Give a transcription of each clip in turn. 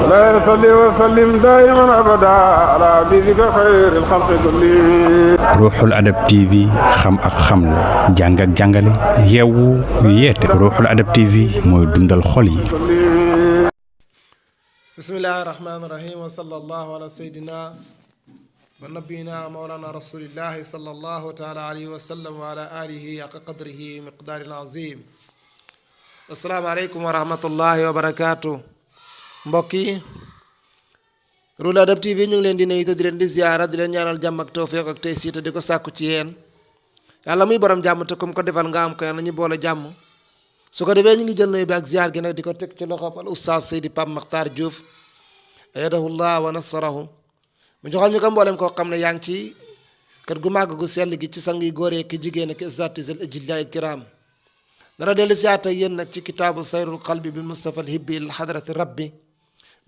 لا يصلي وسلم دائما ابدا على حبيبك خير الخلق كلهم. Ruuxul Adab TV xam ak xamle jàng ak jàngale yeewu yeete Ruuxul Adab TV mooy dundal xol yi. bismillahi rahmaani rahim wa sallallahu ala sayyidina wa nabiyina mawlana rasulillahi sallallahu taala alayhi wa sallam wa ala alihi haqa qadrihi miqdaaril azim. assalaamu aleykum wa rahmatullahi wa barakaatu. mbokk yi Ruuxul Adab TV ñu ngi leen di nuyu te di leen di ziyaara di leen ñaanal jàmm ak tawfiq ak tey siita di ko sàkku ci yéen yàlla muy borom jàmm te comme ko defal nga am ko yàlla ñu boole jàmm. su ko defee ñu ngi jël nuyu bi ak ziyaar gi nag di ko teg ci loxoom al oustaz Seydi Pape Makhtar Diouf ayadahullah wa nasarahu mu joxal ñu ko mboolem koo xam ne yaa ngi ci kër gu màgg gu sell gi ci sang yi góor ki jigéen ak isatizel ijillaa il kiram dara dellu siyaat ak yéen nag ci kitaabu sayrul qalbi bi Mustafa al hibbi il hadrati rabbi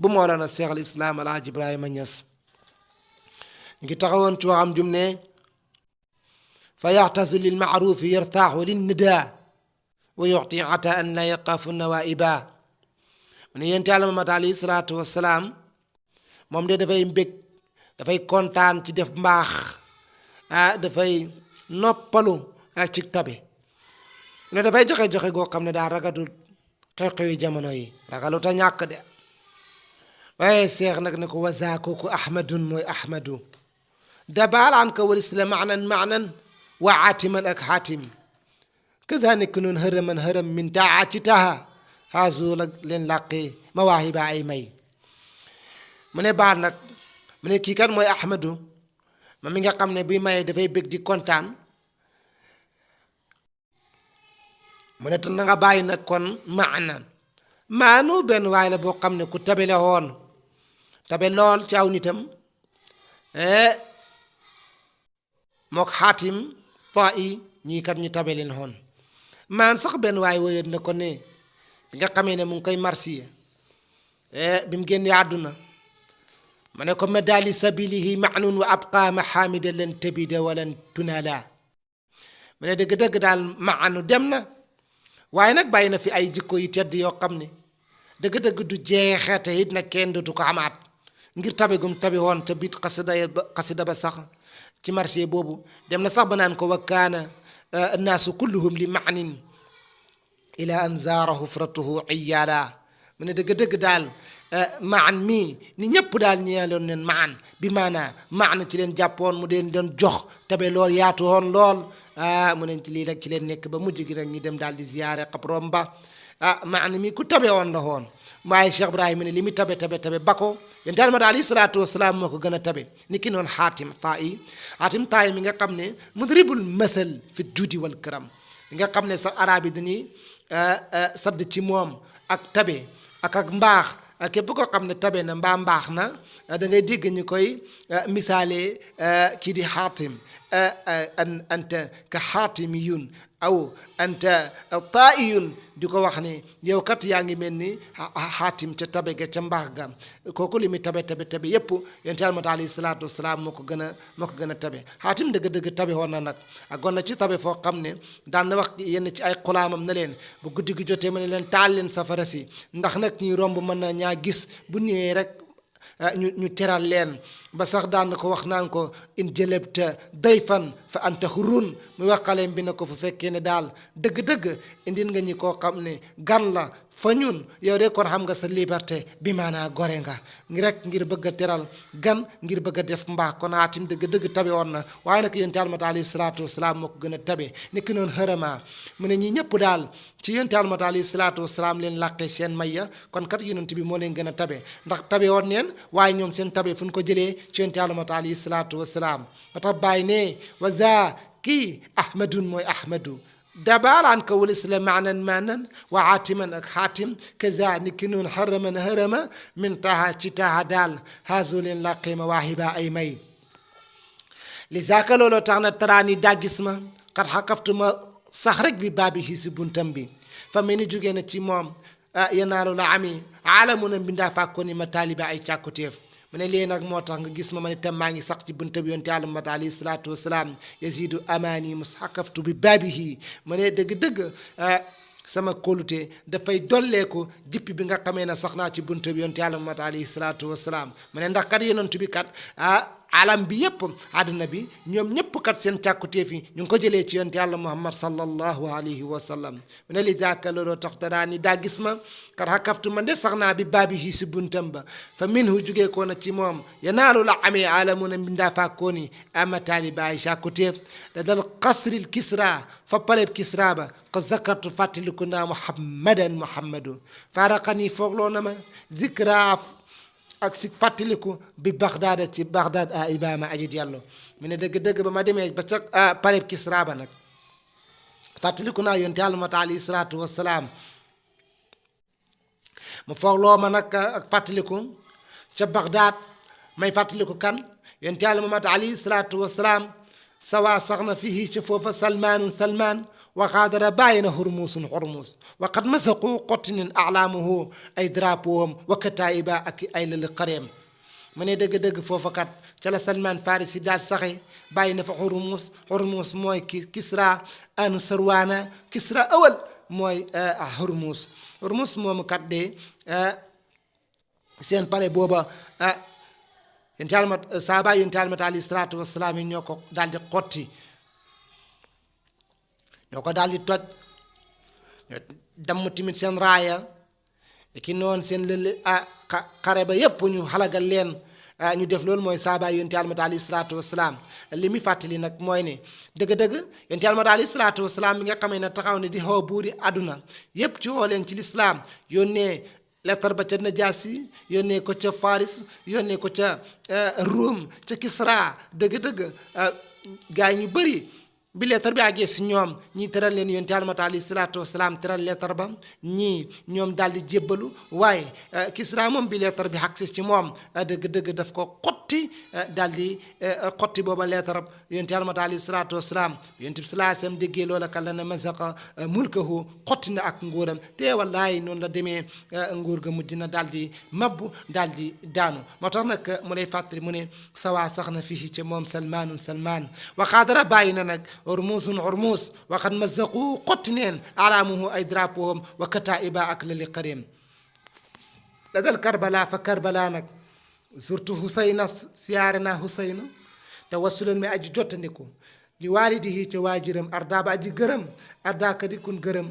bu Mawlana Cheikh al Islam Alhaji Ibrahima Niass ñu ngi taxawoon ci waxam jum ne fa yaxtasu lil maarufi yartaaxu lin nidaa wa yuxti ata an la yaqaafu nawaiba mu ne yéen Yàlla Muhammad alayhi salaatu wassalaam moom de dafay mbég dafay kontaan ci def mbaax dafay noppalu ci tabe mu ne dafay joxe goo xam ne daa ragatul xew-xewi jamono yi ragalu ta ñàkk de waaye seex nag ne ko waza kooku ahmadun mooy ahmadu dabaalaan ka walis la maanan wa aatiman ak xaatim kazaalika noonu hërëm min taa ci taha xaasu la leen làqee mawaahiba ay may mu ne baal nag mu ne kii kat mooy ahmadu ma mi nga xam ne buy mayee dafay bëgg di kontaan mu ne te na nga bàyyi nag kon maanu benn waay la boo xam ne ku tabe la woon tabe lool ci aw nitam mook xaatim ta'i ñii kat ñu tabe leen woon maan sax benn waay wóyat na ko ne bi nga xamee ne mu ngi koy marsiya bi mu génnee àdduna ma ne ko medali sabilihi maanun wa abqa mahamida lan tabida walan tunala mu ne dëgg-dëgg daal maanu dem na waaye nag bàyyi na fi ay jikko yu tedd yoo xam ne dëgg-dëgg du jeexete it nag kenn dootu ko amaat ngir tabe gum tabe woon te biit xasida ba sax ci marché boobu dem na sax ba naan ko wa kaana annaasu kulluhum li maanin ila an zaara hufratuhu iyaala mu ne dëgg-dëgg daal maan mii ni ñëpp daal ñeeloon leen maan bi maanaa maan ci leen jàppoon mu deen doon jox tabe lool yaatu woon lool mu ne ci lii rek ci leen nekk ba mujj gi rek ñu dem daal di ziyaare xabroom ba maan mii ku tabe woon la woon waaye Cheikh Ibrahima ne li muy tabe ba ko yéen daal ma daal alayhi salaatu wasalaam moo ko gën a tabe ni ki noonu xaatim taay mi nga xam ne mudribul masal fi judi wal karam mi nga xam ne sax arab yi dañuy sadd ci moom ak tabe ak mbaax képp koo xam ne tabe na mbaa mbaax na da ngay dégg ñu koy misaale kii di xaatim anta ka xaatimiyun aw anta taa'iyun di ko wax ne yow kat yaa ngi mel ni xaatim ca tabe ga ca mbaax ga kooku li muy tabe yépp yonent Yàlla Muhammad alayhi salaatu wasalaam moo ko gën a tabe xaatim dëgg-dëgg tabe woon na nag ak gon na ci tabe foo xam ne daan na wax yenn ci ay xulaamam na leen bu guddi gi jotee ma ne leen taal leen safara si ndax nag ñuy romb mën na ñaa gis bu ñëwee rek ñu teral leen ba sax daan na ko wax naan ko in jëlebta dayfan fa anta xurun muy wax xaleem bi na ko fu fekkee ne daal dëgg-dëgg indil nga ñi koo xam ne gan la fa ñun yow de kon xam nga sa liberté bi maanaa gore nga ngir bëgg a teral gan ngir bëgg a def mbaax kon xaatim dëgg-dëgg tabe woon na waaye nag yonent Yàlla alayhi salaatu wasalaam moo ko gën a tabe nekki noonu xërëma mu ne ñi ñëpp daal ci yonent Yàlla alayhi salaatu wasalaam leen làqee seen mayya kon kat yonent bi moo leen gën a tabe ndax tabe woon neen waaye ñoom seen tabe fu ñu ko jëlee ci yonent Yàlla alayhi salaatu wasalaam ba tax bàyyi ne waza kii ahmadun mooy ahmadu dabaalaan ka walis la maanan wa aatiman ak xaatim kaza ni ki noonu xarama min taha ci taha daal xaasu leen làqee ma waahiba ay may li zaaka looloo tax na taraani daggis ma xat xakaftu ma sax rek bi baabi xii si buntam bi fa mel ni jógee na ci moom yanaalu la ami alamuna mbindaa fàkkoon ni ma taaliba ay càkkutéef mu ne lii nag moo tax nga gis ma man itam maa ngi sax ci bunta bi yonte Yàlla Muhammad alayhi salaatu wasalaam yazidu amaani mushakaftu bi baabihi mu ne dëgg-dëgg sama kóolute dafay dolleeku dippi bi nga xamee ne sax naa ci buntu bi yonent yàlla Muhammad alayhi salaatu wasalaam mu ne ndax kat yonent bi kat alam bi yëpp àdduna bi ñoom ñëpp kat seen càkkutéef yi ñu ngi ko jëlee ci yonent yàlla Muhammad sallallahu alayhi wa sallam mu ne li daaka looloo tax daraa ni daa gis ma kat xakaftu man de sax naa bi baabi yi si buntam ba fa minhu jugee koo na ci moom yanaalu la amee alamuna mbindaa fàkkoo ni amataani bàyyi càkkutéef da dal qasril kisra fa paleb kisra ba ko zakartu fàttaliku naa muhammadu faaraqani foogloo na ma zikra ak si fàttaliku bi Baghdad ci Baghdad a Ibaama aji Diallo mu ne dëgg-dëgg ba ma demee ba ca paleb Kisra ba nag fàttaliku naa yonent Yàlla Muhammad alayhi salaatu wasalaam mu foogloo ma nag ak fàttaliku ca Baghdad may fàttaliku kan yonent Yàlla Muhammad alayhi salaatu wasalaam sawa sax na fii ca foofa salmaan waxaadara bàyyi na hurmuusun hurmuus waqad masaqu qottinin alaamuhu ay drapeau am wa kataa'iba ak ay lali xareem mu ne dëgg-dëgg foofa kat ca la Salman Farisi daal saxe bàyyi na fa hurmuus mooy Kisra anu sarwaana Kisra awal mooy hurmuus moomu kat de seen pale booba yonent Yàlla saaba yonent Yàlla alayhi salaatu wasalaam yi ñoo ko daal di xotti ñoo ko daal di toj damm tamit seen raaya ki noonu seen lële xare ba yépp ñu xalagal leen ñu def loolu mooy saabaay yonent Yàlla alayhi salaatu wasalaam li muy fàttali nag mooy ne dëgg-dëgg yonent Yàlla alayhi salaatu wasalaam bi nga xamee ne taxaw ne di xoo buuri àdduna yépp ci woo leen ci lislaam yónnee lettre ba ca Najaasi yónnee ko ca Faris yónnee ko ca Ruum ca Kisra dëgg-dëgg gaa yi ñu bëri bi lettre bi àggee si ñoom ñii teral leen yonent Yàlla alayhi salaatu wasalaam teral lettre ba ñii ñoom daal di jébbalu waaye Kisra moom bi lettre bi àggsi ci moom dëgg-dëgg daf ko xotti daal di xotti booba lettre yonent Yàlla alayhi salaatu wasalaam yonent bi sallallahu alayhi wasallam déggee loola kan la ne mazaqa mulkahu xotti na ak nguuram te wallaay noonu la demee nguur ga mujj na daal di mabbu daal di daanu moo tax nag mu lay fàttali mu ne sawaa sax na fii ci moom Salmaan waxaadara bàyyi na nag hurmuusun hurmuus waxat mazaqu xotti neen alaamuhu ay drapeau am wa kataa'iba ak lali xareem la dal Karbala fa Karbala nag surtout Husayna siyaare naa Husayna te wasulan mi aji jottandiku li waalidihi ca waajuram arda ba aji gërëm arda kadi kun gërëm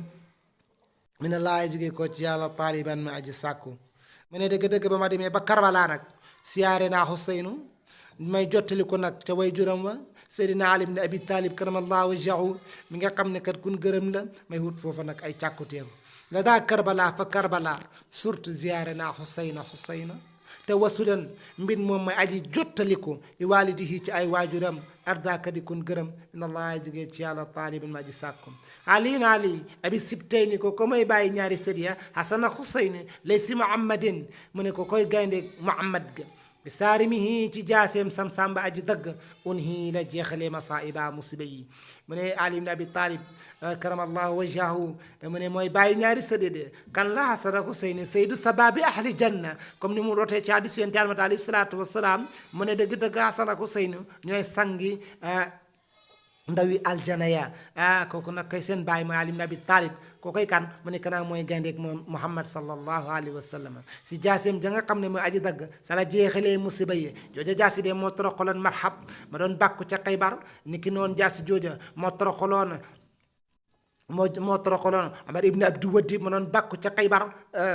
mi ne laa jóge ko ci yàlla taaliban mi aji sàkku mu ne dëgg-dëgg ba ma demee ba Karbala nag siyaare naa Husaynu may jottaliku nag ca waajuram wa Seydina Ali ibn Abi Talib karamallahu wajhahu mi nga xam ne kat kun gërëm la may wut foofa nag ay càkkuteem la daa Karbala fa Karbala surtout ziyaare naa Husayna te wasulan mbir moom may aji jottaliku li waalidihi ci ay waajuram ardaaka di kun gërëm inna allah jógee ci yàlla taalibin ma aji sàkkum ali abi sibtayni ko may bàyyi ñaari sët ya Hasana Husayni lay si Muhammadin mu ne ko koy gaynde Muhammad ga bi saarimihi ci jaaseem sam-samba aji dëgg unhi la jeexalee masaiba musiba yi mu ne Ali ibn Abi Talib karamallahu wajhahu mu ne mooy bàyyi ñaari sëdde kan la Hasana Husayni sayyidu sababi ahli janna comme ni mu rootee ci hadiis Yonent Yàlla alayhi salaatu wasalaam mu ne dëgg-dëgg Hasana Husayni ñooy sangi ndawi aljana ya kooku nag koy seen bàyyi mooy Ali ibn Abi Talib kookoy kan mu ne kanaa mooy gayndeeg moom Muhammad sallallahu alayhi wa sallam si jaaseem ja nga xam ne mooy aji dagg sa la jeexalee musiba yi jooja jaasi de moo toroxaloon marhab ma doon bàkku ca Xaybar niki noonu jaasi jooja moo toroxaloon Amar ibn Abdu Waddi ma doon bàkku ca Xaybar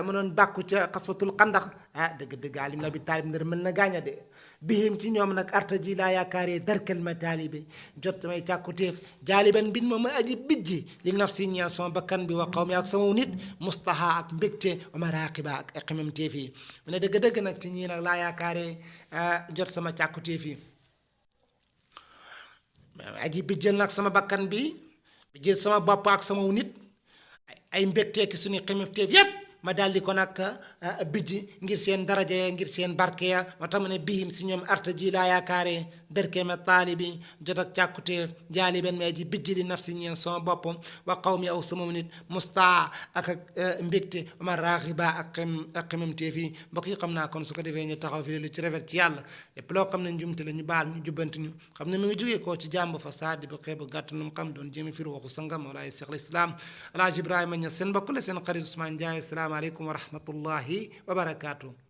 ma doon bàkku ca xaswatul xandax dëgg-dëgg Ali ibn Abi Talib ndër mel na gaaña de bihim ci ñoom nag arta ji laa yaakaaree darkal ma taalibe jot samay càkkutéef jaaliban bin moom mooy aji bijji li nafsi ñeel sama bakkan bi wa qawmi ak sama nit mustaha ak mbégte wa maraqiba ak xemem téef yi mu ne dëgg-dëgg nag ci ñii nag laa yaakaaree jot sama càkkutéef yi aji bijjal nag sama bakkan bi jël sama bopp ak sama nit ay mbégteeki suñu xemem téef yépp ma daldi ko nag bijji ngir seen daraja ya ngir seen barke ya ma tax ma ne bihim si ñoom arta ji laa yaakaare dërkeema taalibi jot ak càkkuteef jaali ben may ji bijji di nafsi ñeen sama bopp wa qawmi aw sama nit mustaa ak mbégte ma raaxiba ak xemamteef yi mbokk yi xam naa kon su ko defee ñu taxaw fi lu ci rafet ci yàlla lépp loo xam ne njumte la ñu baal ñu jubbanti ñu xam ne mi ngi jógee koo ci jàmb fa saadi bu xeebu gàtt nu mu xam doon jéemi firi waxu sangam walaay Cheikh l'Islam Alaaji Ibrahima Ñas seen mbokk la seen xarit Ousmane Ndiaye asalaamaaleykum wa rahmatullahi wa barakaatu.